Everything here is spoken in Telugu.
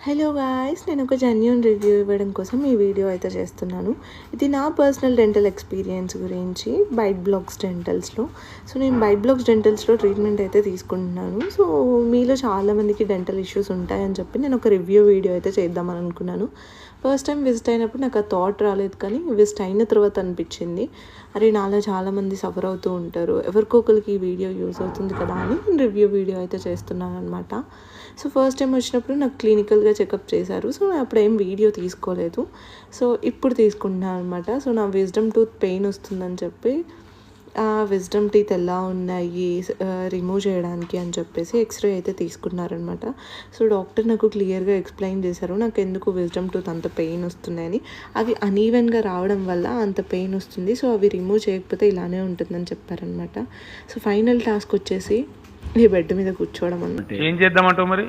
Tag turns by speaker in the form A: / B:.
A: హలో గాయ్స్, నేను ఒక జెన్యూన్ రివ్యూ ఇవ్వడం కోసం ఈ వీడియో అయితే చేస్తున్నాను. ఇది నా పర్సనల్ డెంటల్ ఎక్స్పీరియన్స్ గురించి బైట్ బ్లాక్స్ డెంటల్స్లో. సో నేను బైట్ బ్లాక్స్ డెంటల్స్లో ట్రీట్మెంట్ అయితే తీసుకుంటున్నాను. సో మీలో చాలామందికి డెంటల్ ఇష్యూస్ ఉంటాయని చెప్పి నేను ఒక రివ్యూ వీడియో అయితే చేద్దామని అనుకున్నాను. ఫస్ట్ టైం విజిట్ అయినప్పుడు నాకు ఆ థాట్ రాలేదు, కానీ విజిట్ అయిన తర్వాత అనిపించింది, అరే నాలో చాలామంది సఫర్ అవుతూ ఉంటారు, ఎవరికొకరికి ఈ వీడియో యూజ్ అవుతుంది కదా అని నేను రివ్యూ వీడియో అయితే చేస్తున్నాను అనమాట. సో ఫస్ట్ టైం వచ్చినప్పుడు నాకు క్లినికల్గా చెకప్ చేశారు. సో నేను అప్పుడు ఏం వీడియో తీసుకోలేదు. సో ఇప్పుడు తీసుకుంటున్నాను అనమాట. సో నా విజ్డమ్ టూత్ పెయిన్ వస్తుందని చెప్పి విజ్డమ్ టీత్ ఎలా ఉన్నాయి రిమూవ్ చేయడానికి అని చెప్పేసి ఎక్స్రే అయితే తీసుకున్నారనమాట. సో డాక్టర్ నాకు క్లియర్గా ఎక్స్ప్లెయిన్ చేశారు నాకు ఎందుకు విజ్డమ్ టూత్ అంత పెయిన్ వస్తున్నాయని. అవి అనీవెన్గా రావడం వల్ల అంత పెయిన్ వస్తుంది. సో అవి రిమూవ్ చేయకపోతే ఇలానే ఉంటుందని చెప్పారనమాట. సో ఫైనల్ టాస్క్ వచ్చేసి ఈ బెడ్ మీద కూర్చోవడం అన్నమాట.
B: ఏం చేద్దామంటావు మరి?